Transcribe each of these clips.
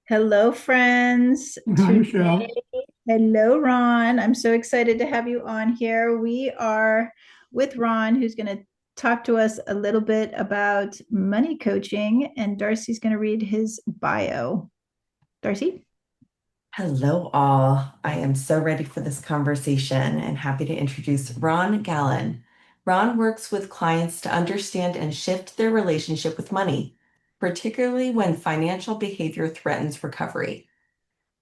Hello, friends. Hi, Michelle. Hello, Ron. I'm so excited to have you on here. We are with Ron, who's going to talk to us a little bit about money coaching, and Darcy's going to read his bio. Darcy? Hello, all. I am so ready for this conversation and happy to introduce Ron Gallen. Ron works with clients to understand and shift their relationship with money, particularly when financial behavior threatens recovery.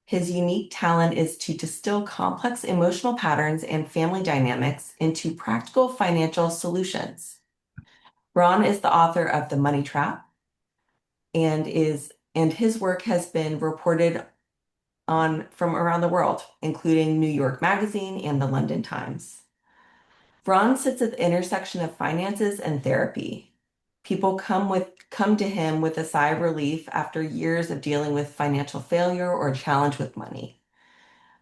His unique talent is to distill complex emotional patterns and family dynamics into practical financial solutions. Ron is the author of The Money Trap and his work has been reported on from around the world, including New York Magazine and the London Times. Ron sits at the intersection of finances and therapy. People come to him with a sigh of relief after years of dealing with financial failure or challenge with money,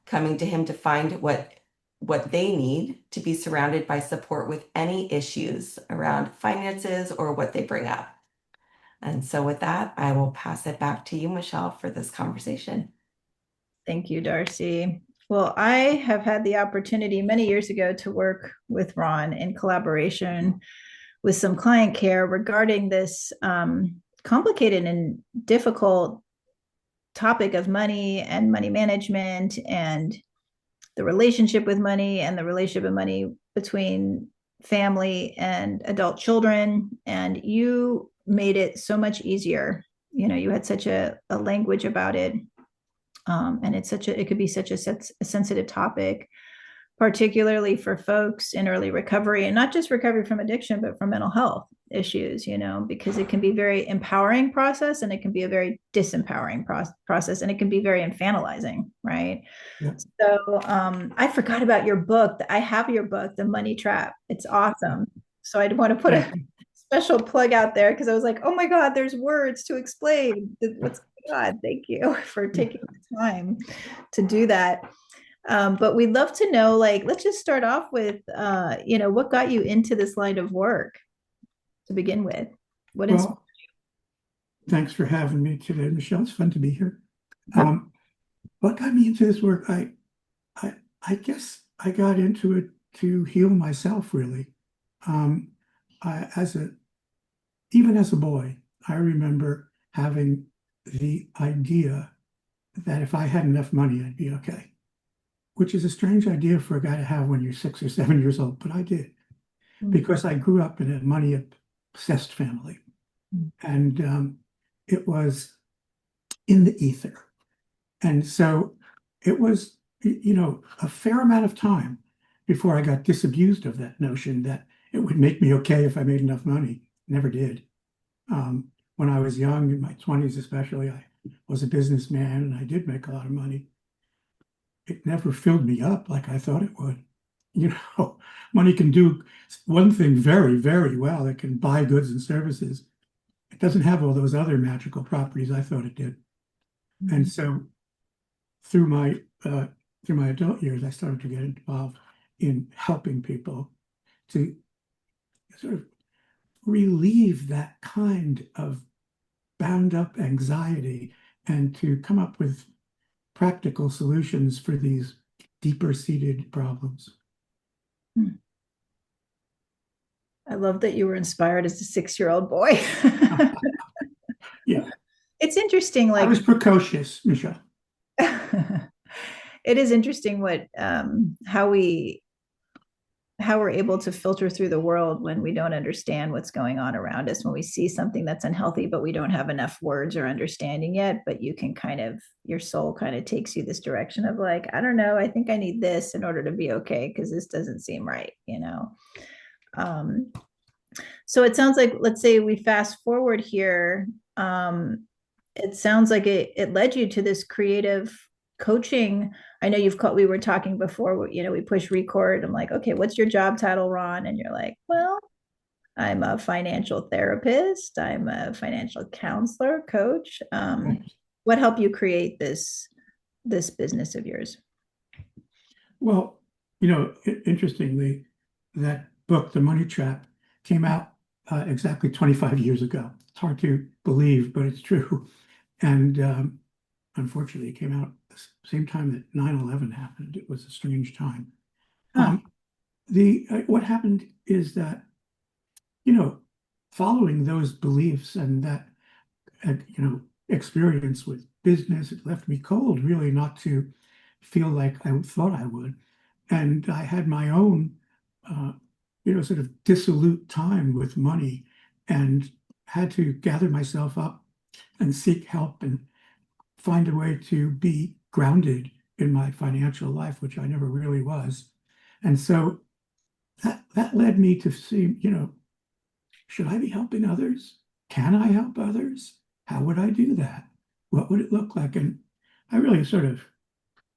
coming to him to find what they need to be surrounded by support with any issues around finances or what they bring up. And so with that, I will pass it back to you, Michelle, for this conversation. Thank you, Darcy. Well, I have had the opportunity many years ago to work with Ron in collaboration with some client care regarding this complicated and difficult topic of money and money management and the relationship with money and the relationship of money between family and adult children. And you made it so much easier. You had such a language about it. And it could be such a sensitive topic, particularly for folks in early recovery, and not just recovery from addiction, but from mental health issues, because it can be a very empowering process and it can be a very disempowering process, and it can be very infantilizing, right? Yeah. So I forgot about your book. I have your book, The Money Trap. It's awesome. So I want to put Thank a you. special plug out there because I was like, oh my God, there's words to explain what's going on. Thank you for taking the time to do that. But we'd love to know, like, let's just start off with, what got you into this line of work to begin with? What inspired? Well, thanks for having me today, Michelle. It's fun to be here. Um, what got me into this work? I, I guess I got into it to heal myself, really. Um, I, as a, Even as a boy, I remember having the idea that if I had enough money, I'd be okay, which is a strange idea for a guy to have when you're 6 or 7 years old, but I did because I grew up in a money obsessed family. And it was in the ether. And so it was, a fair amount of time before I got disabused of that notion that it would make me okay if I made enough money. Never did. When I was young, in my 20s especially, I was a businessman and I did make a lot of money. It never filled me up like I thought it would. You know, money can do one thing very, very well. It can buy goods and services. It doesn't have all those other magical properties I thought it did. And so through my through my adult years, I started to get involved in helping people to sort of relieve that kind of bound up anxiety and to come up with practical solutions for these deeper seated problems. I love that you were inspired as a 6-year-old boy. Yeah, It's interesting, I like, was precocious, Michelle. it is interesting what how we're able to filter through the world when we don't understand what's going on around us, when we see something that's unhealthy but we don't have enough words or understanding yet, but you can kind of, your soul kind of takes you this direction of like, I don't know, I think I need this in order to be okay because this doesn't seem right. um so it sounds like, let's say we fast forward here. It sounds like it led you to this creative coaching. I know we were talking before, we push record. I'm like, okay, what's your job title, Ron? And you're like, well, I'm a financial therapist. I'm a financial counselor, coach. What helped you create this business of yours? Well, interestingly, that book, The Money Trap, came out exactly 25 years ago. It's hard to believe, but it's true. And unfortunately, it came out at the same time that 9/11 happened. It was a strange time. Huh. What happened is that, following those beliefs and that, experience with business, it left me cold, really, not to feel like I thought I would. And I had my own, sort of dissolute time with money and had to gather myself up and seek help and find a way to be grounded in my financial life, which I never really was. And so that led me to see, should I be helping others? Can I help others? How would I do that? What would it look like? And I really sort of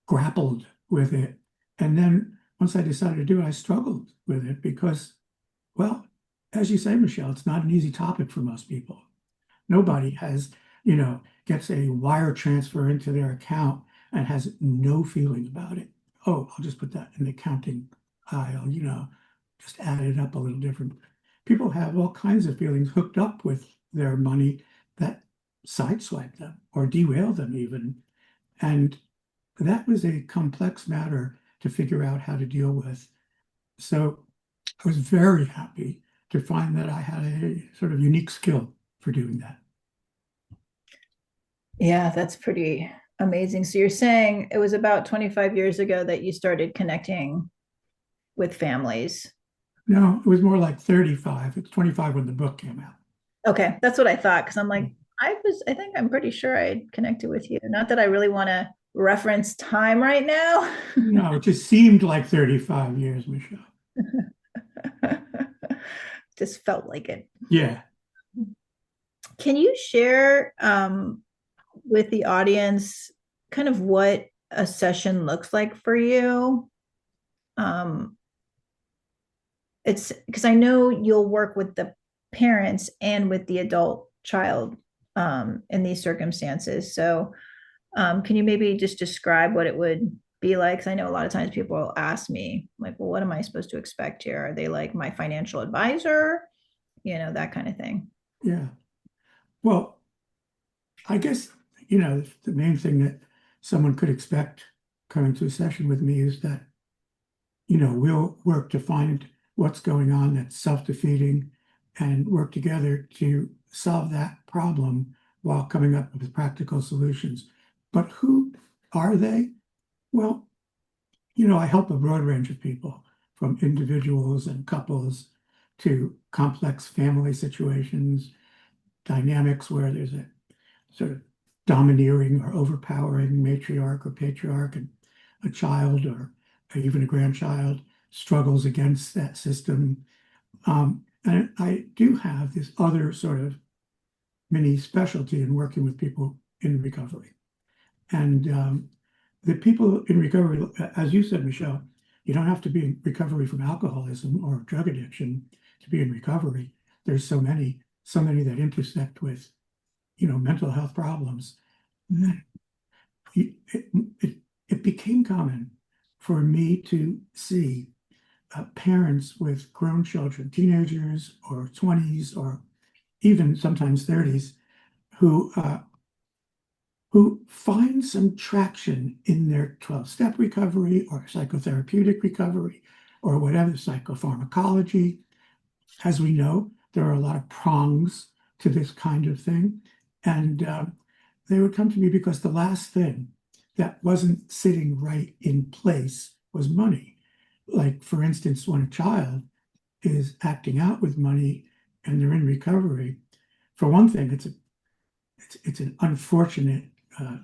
grappled with it. And then once I decided to do it, I struggled with it because, well, as you say, Michelle, it's not an easy topic for most people. Nobody has, gets a wire transfer into their account and has no feeling about it. Oh, I'll just put that in the accounting aisle, just add it up a little different. People have all kinds of feelings hooked up with their money that sideswipe them or derail them even. And that was a complex matter to figure out how to deal with. So I was very happy to find that I had a sort of unique skill for doing that. Yeah, that's pretty amazing. So you're saying it was about 25 years ago that you started connecting with families. No, it was more like 35. It's 25 when the book came out. Okay, that's what I thought because I'm like, I think I'm pretty sure I connected with you. Not that I really want to reference time right now. No, it just seemed like 35 years, Michelle. Just felt like it. Yeah. Can you share with the audience kind of what a session looks like for you? It's because I know you'll work with the parents and with the adult child in these circumstances. So, can you maybe just describe what it would be like? Because I know a lot of times people will ask me, like, well, what am I supposed to expect here? Are they like my financial advisor? That kind of thing. Yeah. Well, I guess, the main thing that someone could expect coming to a session with me is that, we'll work to find what's going on that's self-defeating and work together to solve that problem while coming up with practical solutions. But who are they? Well, I help a broad range of people, from individuals and couples to complex family situations, dynamics where there's a sort of domineering or overpowering matriarch or patriarch, and a child or even a grandchild struggles against that system. And I do have this other sort of mini specialty in working with people in recovery. And the people in recovery, as you said, Michelle, you don't have to be in recovery from alcoholism or drug addiction to be in recovery. There's so many that intersect with, mental health problems. It, it, it became common for me to see parents with grown children, teenagers or 20s or even sometimes 30s, who find some traction in their 12-step recovery or psychotherapeutic recovery or whatever, psychopharmacology. As we know, there are a lot of prongs to this kind of thing. And they would come to me because the last thing that wasn't sitting right in place was money. Like, for instance, when a child is acting out with money and they're in recovery, for one thing, it's an unfortunate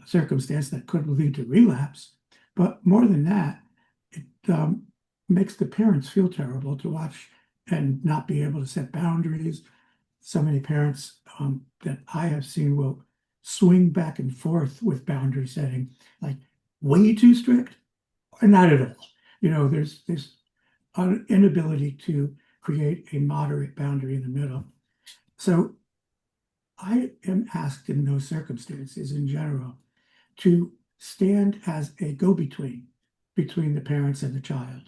circumstance that could lead to relapse. But more than that, it makes the parents feel terrible to watch and not be able to set boundaries. So many parents that I have seen will swing back and forth with boundary setting, like way too strict or not at all. There's this inability to create a moderate boundary in the middle. So I am asked in those circumstances in general to stand as a go-between between the parents and the child,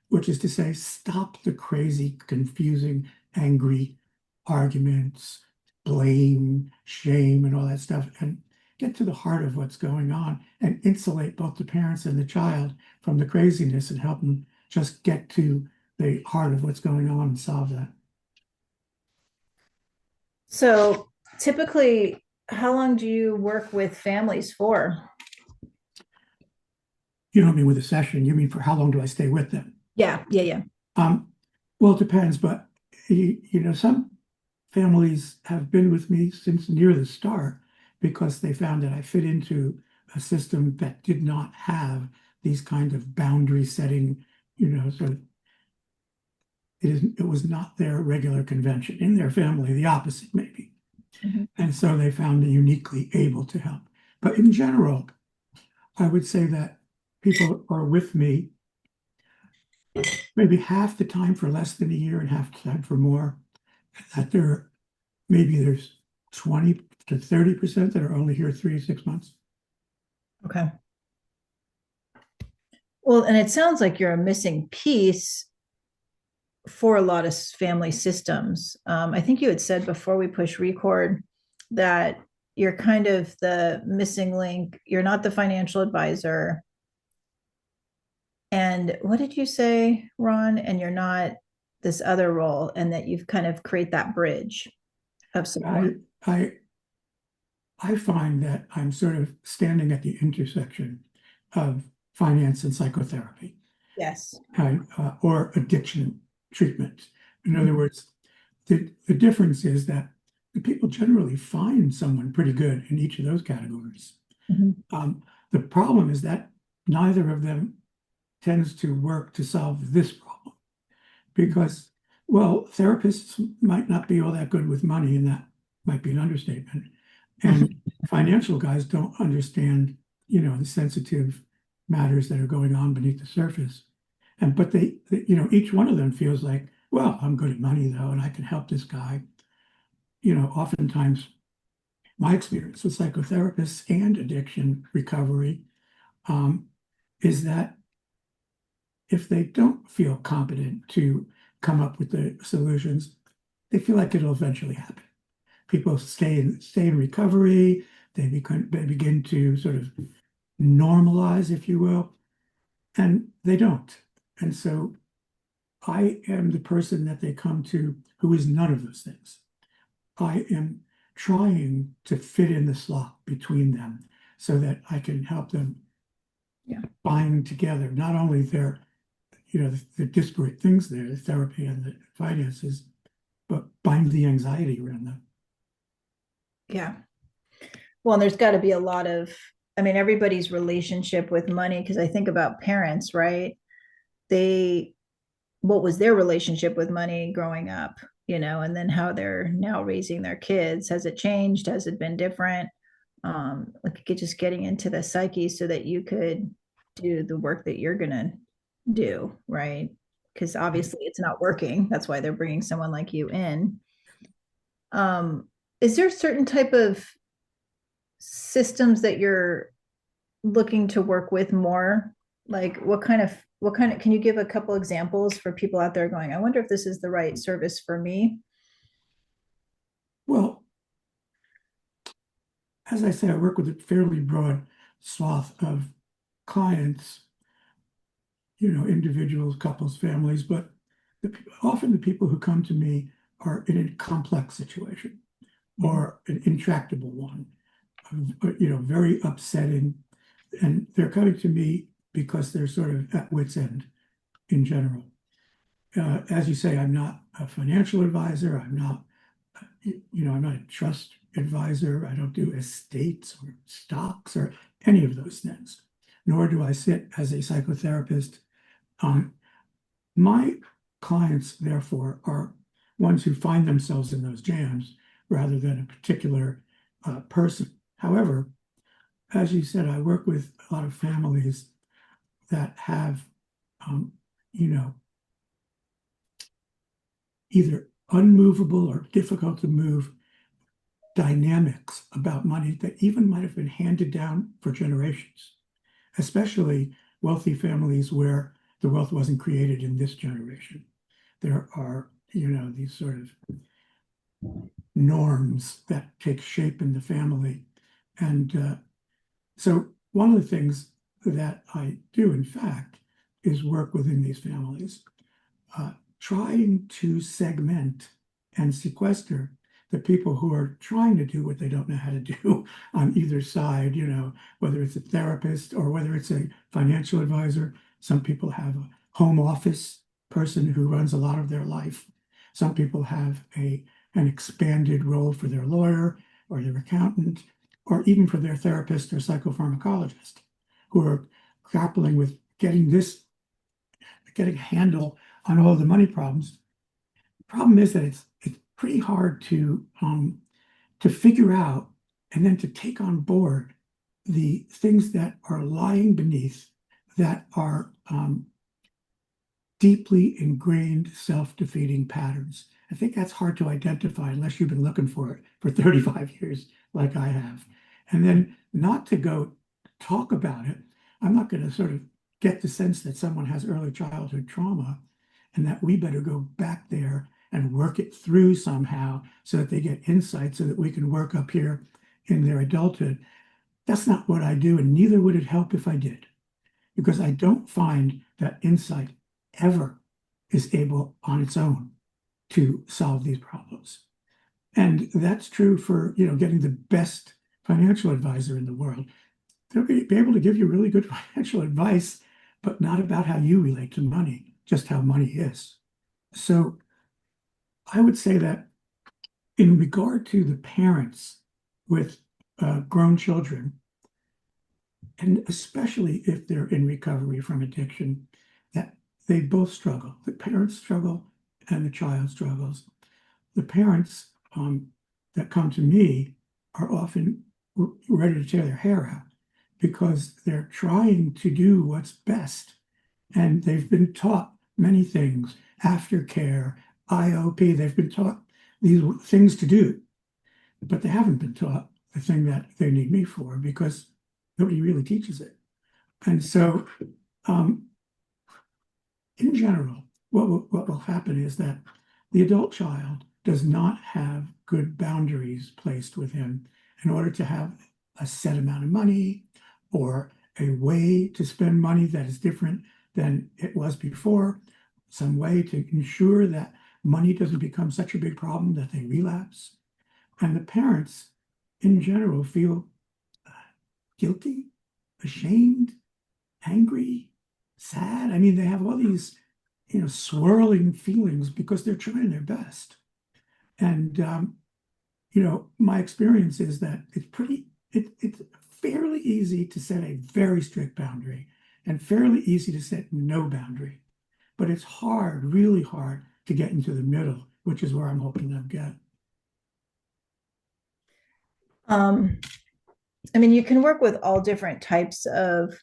which is to say, stop the crazy, confusing, angry arguments, blame, shame, and all that stuff, and get to the heart of what's going on and insulate both the parents and the child from the craziness and help them just get to the heart of what's going on and solve that. So typically, how long do you work with families for? You don't mean with a session, you mean for how long do I stay with them? Yeah. Um, well, it depends, but some families have been with me since near the start because they found that I fit into a system that did not have these kind of boundary setting, so it was not their regular convention. In their family, the opposite maybe. Mhm. And so they found me uniquely able to help. But in general, I would say that people are with me maybe half the time for less than a year and half the time for more. That there's 20 to 30% that are only here 3 to 6 months. Okay. Well, and it sounds like you're a missing piece for a lot of family systems. I think you had said before we push record that you're kind of the missing link. You're not the financial advisor. And what did you say, Ron? And you're not this other role, and that you've kind of create that bridge of support. I I find that I'm sort of standing at the intersection of finance and psychotherapy Yes. or addiction treatment. In other words, the difference is that the people generally find someone pretty good in each of those categories. Mhm. The problem is that neither of them tends to work to solve this problem because, well, therapists might not be all that good with money, and that might be an understatement. And financial guys don't understand, the sensitive matters that are going on beneath the surface. But each one of them feels like, well, I'm good at money though, and I can help this guy. Oftentimes my experience with psychotherapists and addiction recovery is that if they don't feel competent to come up with the solutions, they feel like it'll eventually happen. People stay in recovery. They begin to sort of normalize, if you will, and they don't. And so I am the person that they come to who is none of those things. I am trying to fit in the slot between them so that I can help them Yeah. bind together not only the disparate things there, the therapy and the finances, but bind the anxiety around them. Yeah. Well, and there's got to be a lot of, I mean, everybody's relationship with money, because I think about parents, right? They, what was their relationship with money growing up, and then how they're now raising their kids. Has it changed? Has it been different? Like just getting into the psyche so that you could do the work that you're going to do, right? Because obviously it's not working. That's why they're bringing someone like you in. Is there a certain type of systems that you're looking to work with more? Like what kind of can you give a couple examples for people out there going, I wonder if this is the right service for me? Well, as I say, I work with a fairly broad swath of clients, individuals, couples, families, but often the people who come to me are in a complex situation or an intractable one, very upsetting. And they're coming to me because they're sort of at wit's end in general. As you say, I'm not a financial advisor. I'm not a trust advisor. I don't do estates or stocks or any of those things, nor do I sit as a psychotherapist. My clients, therefore, are ones who find themselves in those jams rather than a particular person. However, as you said, I work with a lot of families that have, um, you know, either unmovable or difficult to move dynamics about money that even might have been handed down for generations, especially wealthy families where the wealth wasn't created in this generation. There are, these sort of norms that take shape in the family And so one of the things that I do, in fact, is work within these families, trying to segment and sequester the people who are trying to do what they don't know how to do on either side, whether it's a therapist or whether it's a financial advisor. Some people have a home office person who runs a lot of their life. Some people have an expanded role for their lawyer or their accountant, or even for their therapist or psychopharmacologist, who are grappling with getting a handle on all the money problems. The problem is that it's pretty hard to figure out and then to take on board the things that are lying beneath, that are deeply ingrained self-defeating patterns. I think that's hard to identify unless you've been looking for it for 35 years, like I have. And then not to go talk about it. I'm not going to sort of get the sense that someone has early childhood trauma and that we better go back there and work it through somehow so that they get insight so that we can work up here in their adulthood. That's not what I do, and neither would it help if I did, because I don't find that insight ever is able on its own to solve these problems. And that's true for, getting the best financial advisor in the world. They'll be able to give you really good financial advice, but not about how you relate to money, just how money is. So I would say that in regard to the parents with grown children, and especially if they're in recovery from addiction, that they both struggle. The parents struggle and the child struggles. The parents that come to me are often ready to tear their hair out because they're trying to do what's best. And they've been taught many things, aftercare, IOP, they've been taught these things to do, but they haven't been taught the thing that they need me for because nobody really teaches it. And so in general, what will happen is that the adult child does not have good boundaries placed with him in order to have a set amount of money or a way to spend money that is different than it was before, some way to ensure that money doesn't become such a big problem that they relapse. And the parents, in general, feel guilty, ashamed, angry, sad. I mean, they have all these, swirling feelings because they're trying their best. And, my experience is that it's fairly easy to set a very strict boundary and fairly easy to set no boundary. But it's hard, really hard to get into the middle, which is where I'm hoping they'll get. I mean, you can work with all different types of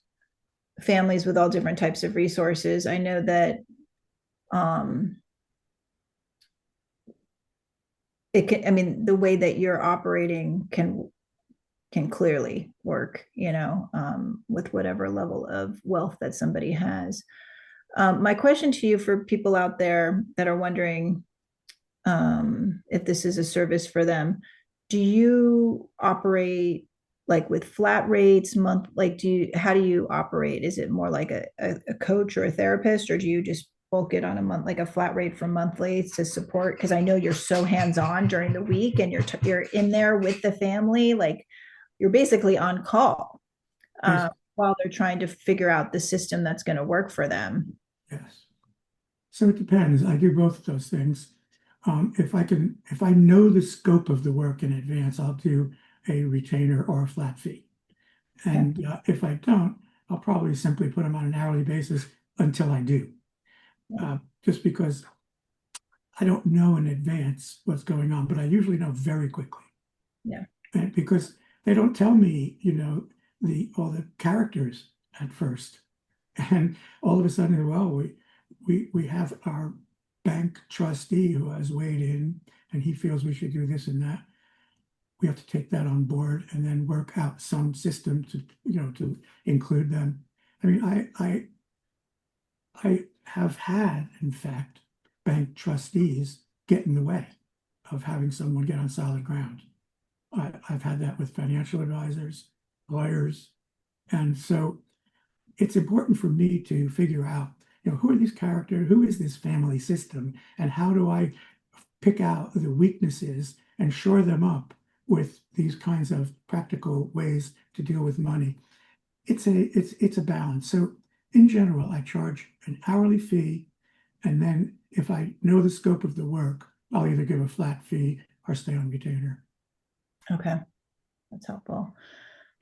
families with all different types of resources. I know that it can, I mean, the way that you're operating can clearly work, with whatever level of wealth that somebody has. My question to you for people out there that are wondering if this is a service for them, do you operate like with flat rates how do you operate? Is it more like a coach or a therapist, or do you just bulk it on a month, like a flat rate for monthly to support? Because I know you're so hands-on during the week and you're in there with the family, like you're basically on call Yes. while they're trying to figure out the system that's going to work for them. Yes. So it depends. I do both of those things. If I know the scope of the work in advance, I'll do a retainer or a flat fee. And if I don't, I'll probably simply put them on an hourly basis until I do. Just because I don't know in advance what's going on, but I usually know very quickly. Yeah. And because they don't tell me, all the characters at first. And all of a sudden, well, we have our bank trustee who has weighed in and he feels we should do this and that. We have to take that on board and then work out some system to include them. I mean, I have had, in fact, bank trustees get in the way of having someone get on solid ground. I've had that with financial advisors, lawyers. And so it's important for me to figure out, who are these characters, who is this family system, and how do I pick out the weaknesses and shore them up with these kinds of practical ways to deal with money. It's a balance. So in general, I charge an hourly fee, and then if I know the scope of the work, I'll either give a flat fee or stay on retainer. Okay, that's helpful.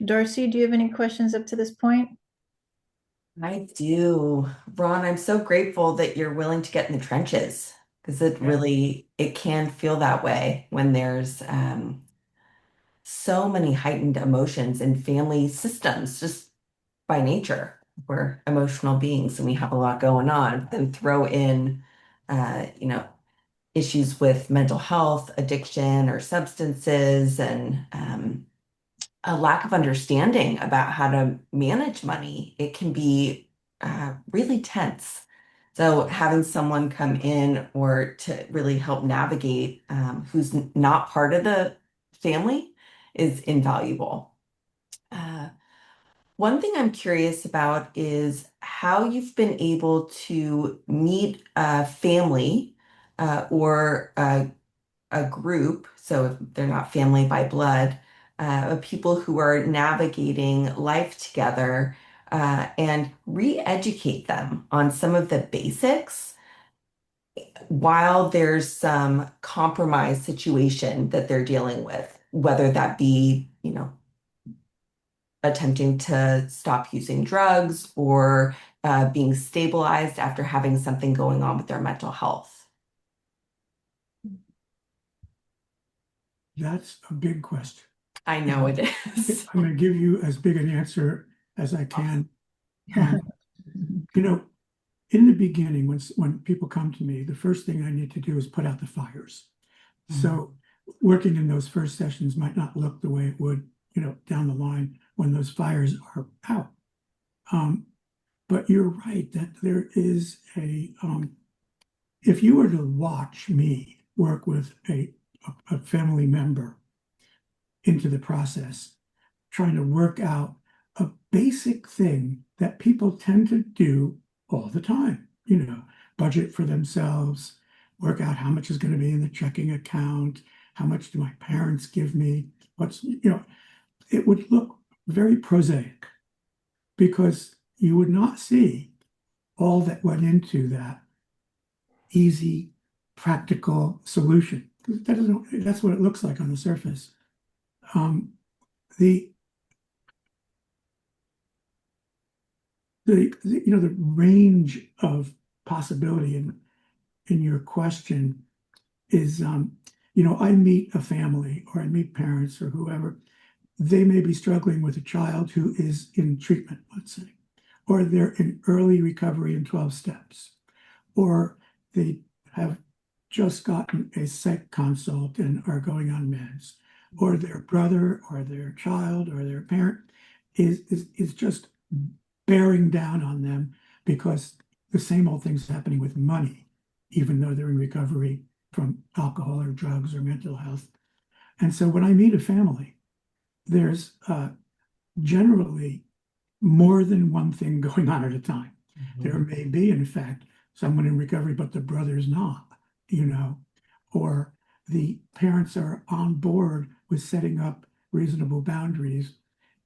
Darcy, do you have any questions up to this point? I do. Ron, I'm so grateful that you're willing to get in the trenches because it can feel that way when there's so many heightened emotions in family systems, just by nature. We're emotional beings and we have a lot going on. Then throw in, you know, issues with mental health, addiction, or substances, and a lack of understanding about how to manage money. It can be really tense. So having someone come in or to really help navigate who's not part of the family is invaluable. Uh, One thing I'm curious about is how you've been able to meet a family or a group, so if they're not family by blood, of people who are navigating life together and re-educate them on some of the basics while there's some compromise situation that they're dealing with, whether that be, attempting to stop using drugs or being stabilized after having something going on with their mental health. That's a big question. I know it is. I'm going to give you as big an answer as I can. You know, in the beginning, when people come to me, the first thing I need to do is put out the fires. So working in those first sessions might not look the way it would, down the line when those fires are out. But you're right that there is if you were to watch me work with a family member into the process, trying to work out a basic thing that people tend to do all the time, budget for themselves, work out how much is going to be in the checking account, how much do my parents give me, it would look very prosaic because you would not see all that went into that easy, practical solution. That's what it looks like on the surface. The the range of possibility in your question is, I meet a family or I meet parents or whoever. They may be struggling with a child who is in treatment, let's say, or they're in early recovery in 12 steps, or they have just gotten a psych consult and are going on meds, or their brother or their child or their parent is just bearing down on them because the same old thing's happening with money, even though they're in recovery from alcohol or drugs or mental health. And so when I meet a family, there's generally more than one thing going on at a time. There may be, in fact, someone in recovery, but the brother's not, or the parents are on board with setting up reasonable boundaries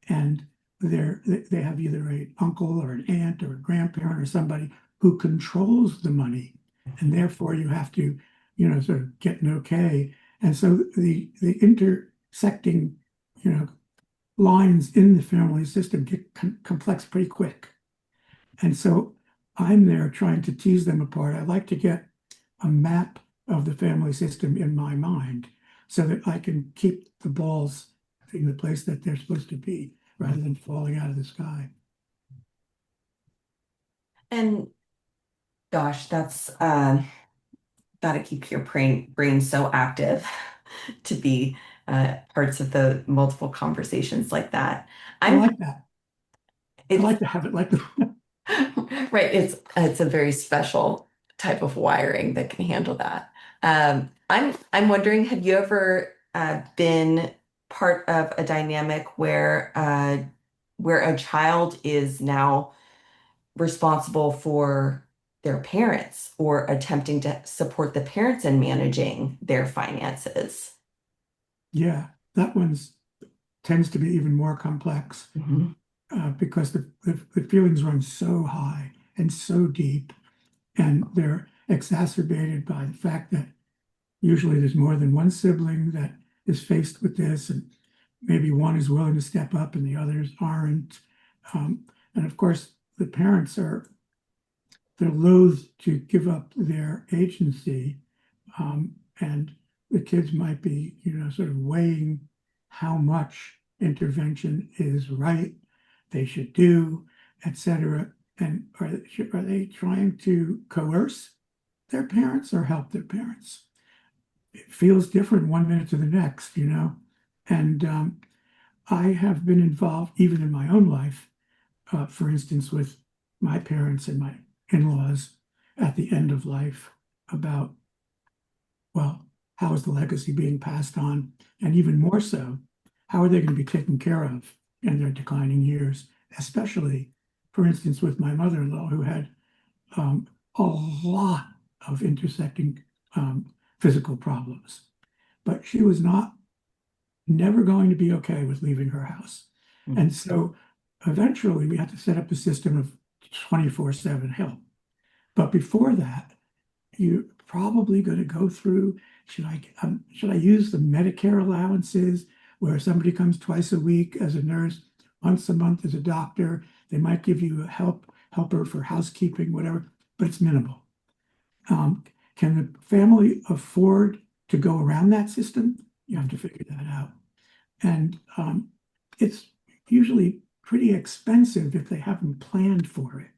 and they have either an uncle or an aunt or a grandparent or somebody who controls the money, and therefore you have to, sort of get an okay. And so the intersecting, lines in the family system get complex pretty quick. And so I'm there trying to tease them apart. I like to get a map of the family system in my mind so that I can keep the balls in the place that they're supposed to be rather than falling out of the sky. And gosh, that's got to keep your brain so active to be parts of the multiple conversations like that. I like that. I It's like to have it like that. right. It's a very special type of wiring that can handle that. I'm wondering, have you ever been part of a dynamic where a child is now responsible for their parents or attempting to support the parents in managing their finances. Yeah, that one's tends to be even more complex Mhm. because the feelings run so high and so deep, and they're exacerbated by the fact that usually there's more than one sibling that is faced with this, and maybe one is willing to step up and the others aren't. And of course, the parents they're loath to give up their agency, and the kids might be, sort of weighing how much intervention is right, they should do, etc. And are they trying to coerce their parents or help their parents? It feels different one minute to the next. And I have been involved even in my own life, for instance, with my parents and my in-laws at the end of life about, well, how is the legacy being passed on? And even more so, how are they going to be taken care of in their declining years? Especially, for instance, with my mother-in-law, who had a lot of intersecting physical problems. But she was never going to be okay with leaving her house. And so eventually we had to set up a system of 24/7 help. But before that, you're probably going to go through, should I use the Medicare allowances where somebody comes twice a week as a nurse, once a month as a doctor, they might give you a helper for housekeeping, whatever, but it's minimal. Can the family afford to go around that system? You have to figure that out. And it's usually pretty expensive if they haven't planned for it.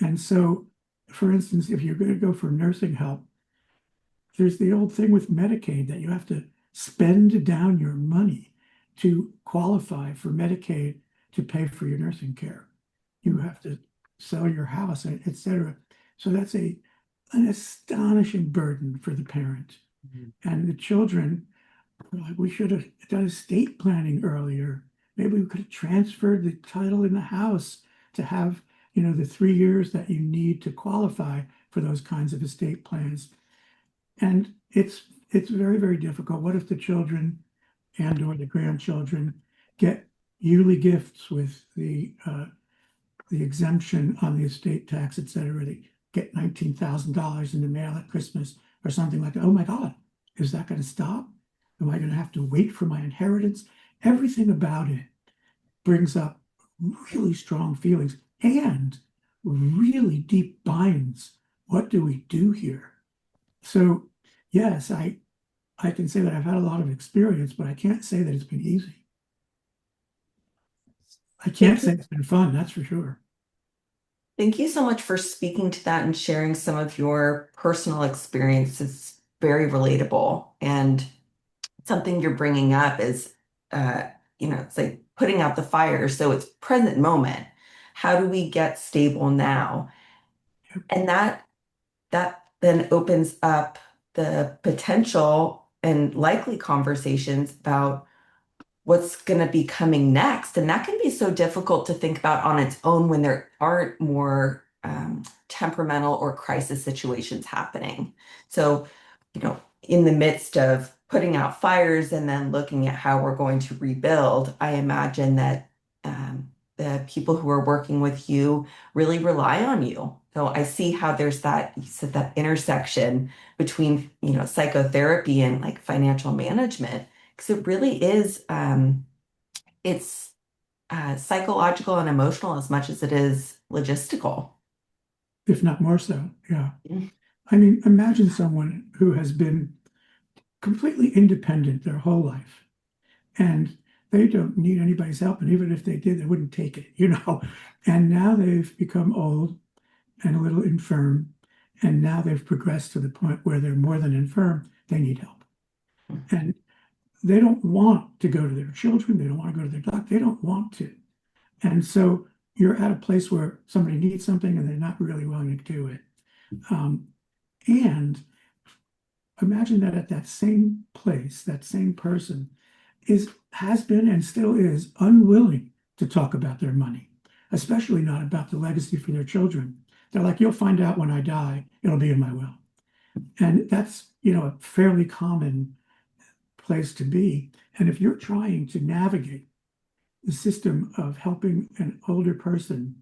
And so, for instance, if you're going to go for nursing help, there's the old thing with Medicaid that you have to spend down your money to qualify for Medicaid to pay for your nursing care. You have to sell your house, etc. So that's an astonishing burden for the parent. And the children, like, we should have done estate planning earlier. Maybe we could have transferred the title in the house to have, the 3 years that you need to qualify for those kinds of estate plans. And it's very, very difficult. What if the children and or the grandchildren get yearly gifts with the exemption on the estate tax, et cetera? They get $19,000 in the mail at Christmas or something like that. Oh my God, is that going to stop? Am I going to have to wait for my inheritance? Everything about it brings up really strong feelings and really deep binds. What do we do here? So, yes, I can say that I've had a lot of experience, but I can't say that it's been easy. I can't Thank say you. it's been fun, that's for sure. Thank you so much for speaking to that and sharing some of your personal experiences. Very relatable. And something you're bringing up is, uh, it's like putting out the fire. So it's present moment. How do we get stable now? And that then opens up the potential and likely conversations about what's going to be coming next. And that can be so difficult to think about on its own when there aren't more temperamental or crisis situations happening. So, in the midst of putting out fires and then looking at how we're going to rebuild, I imagine that the people who are working with you really rely on you. So I see how there's that, you said, that intersection between, psychotherapy and like financial management, because it really is, it's psychological and emotional as much as it is logistical. If not more so. Yeah. Mm. I mean, imagine someone who has been completely independent their whole life and they don't need anybody's help. And even if they did, they wouldn't take it. And now they've become old and a little infirm. And now they've progressed to the point where they're more than infirm, they need help. And they don't want to go to their children. They don't want to go to their doctor. They don't want to. And so you're at a place where somebody needs something and they're not really willing to do it. And imagine that at that same place, that same person has been and still is unwilling to talk about their money, especially not about the legacy for their children. They're like, you'll find out when I die, it'll be in my will. And that's, a fairly common place to be. And if you're trying to navigate the system of helping an older person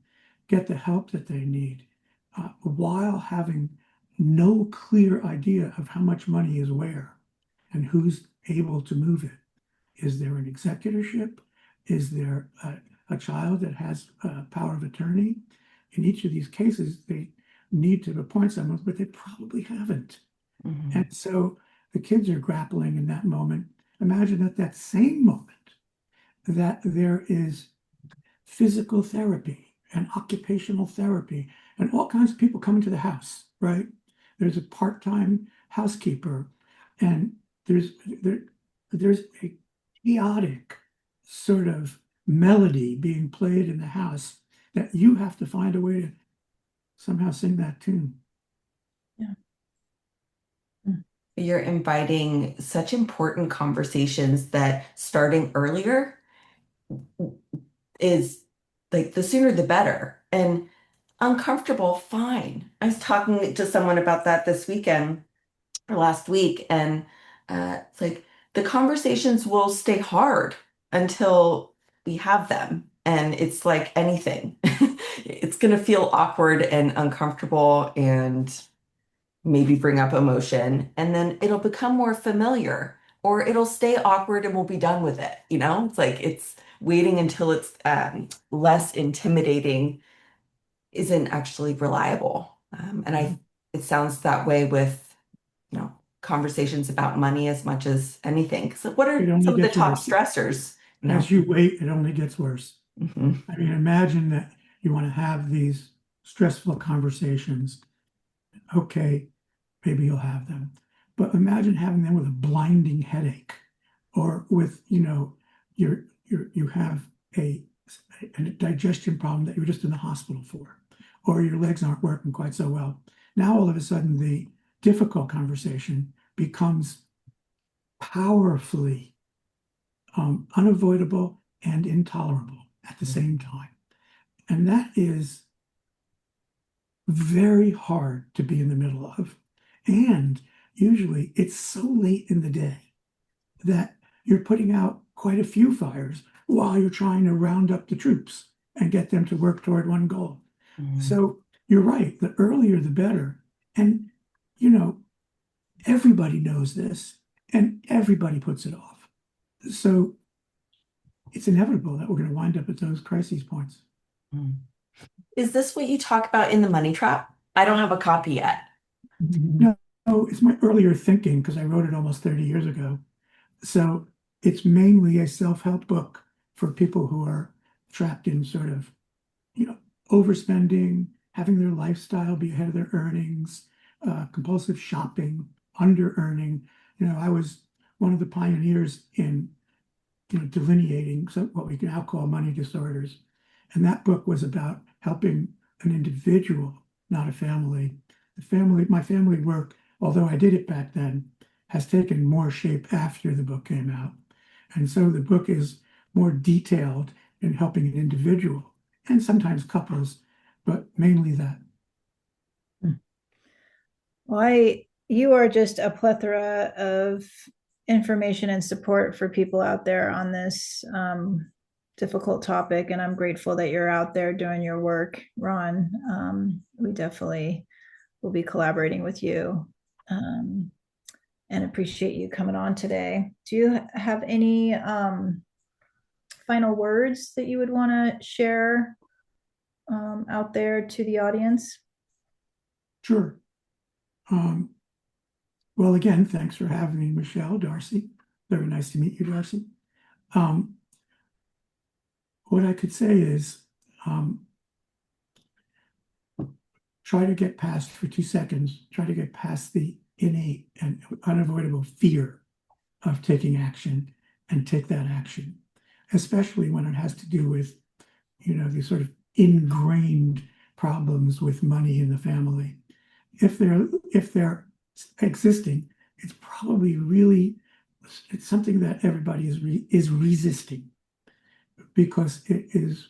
get the help that they need, while having no clear idea of how much money is where and who's able to move it. Is there an executorship? Is there a child that has power of attorney? In each of these cases, they need to appoint someone, but they probably haven't. Mhm. And so the kids are grappling in that moment. Imagine at that same moment that there is physical therapy and occupational therapy and all kinds of people coming to the house, right? There's a part-time housekeeper and there's a chaotic sort of melody being played in the house that you have to find a way to somehow sing that tune. Yeah. You're inviting such important conversations that starting earlier is like the sooner the better. And uncomfortable, fine. I was talking to someone about that this weekend or last week, and it's like the conversations will stay hard until we have them. And it's like anything, it's going to feel awkward and uncomfortable and maybe bring up emotion, and then it'll become more familiar or it'll stay awkward and we'll be done with it. It's like it's waiting until it's less intimidating isn't actually reliable. And it sounds that way with, conversations about money as much as anything. So what It are only some of the gets top worse. stressors? As you wait, it only gets worse. Mhm. I mean, imagine that you want to have these stressful conversations. Okay, maybe you'll have them. But imagine having them with a blinding headache or with, you have a digestion problem that you're just in the hospital for, or your legs aren't working quite so well. Now, all of a sudden, the difficult conversation becomes powerfully unavoidable and intolerable at the same time. And that is very hard to be in the middle of. And usually it's so late in the day that you're putting out quite a few fires while you're trying to round up the troops and get them to work toward one goal. Mhm. So you're right, the earlier the better. And, everybody knows this and everybody puts it off. So it's inevitable that we're going to wind up at those crises points. Mm. Is this what you talk about in the Money Trap? I don't have a copy yet. No, it's my earlier thinking because I wrote it almost 30 years ago. So it's mainly a self-help book for people who are trapped in sort of, overspending, having their lifestyle be ahead of their earnings, compulsive shopping, under earning. I was one of the pioneers in, delineating what we now call money disorders. And that book was about helping an individual, not a family. My family work, although I did it back then, has taken more shape after the book came out. And so the book is more detailed in helping an individual and sometimes couples, but mainly that. Well, you are just a plethora of information and support for people out there on this difficult topic. And I'm grateful that you're out there doing your work, Ron. We definitely will be collaborating with you and appreciate you coming on today. Do you have any final words that you would want to share out there to the audience? Sure. Well, again, thanks for having me, Michelle, Darcy. Very nice to meet you, Darcy. What I could say is try to get past, for 2 seconds, try to get past the innate and unavoidable fear of taking action and take that action, especially when it has to do with, these sort of ingrained problems with money in the family. If they're existing, it's probably really it's something that everybody is resisting because it is,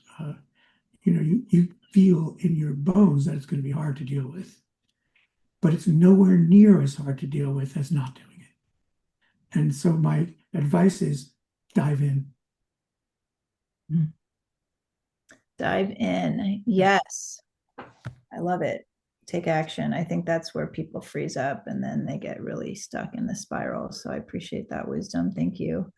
you feel in your bones that it's going to be hard to deal with, but it's nowhere near as hard to deal with as not doing it. And so my advice is dive in. Dive in. Yes. I love it. Take action. I think that's where people freeze up and then they get really stuck in the spiral. So I appreciate that wisdom. Thank you.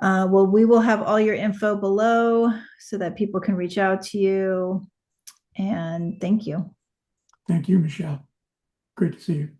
Well, we will have all your info below so that people can reach out to you. And thank you. Thank you, Michelle. Great to see you.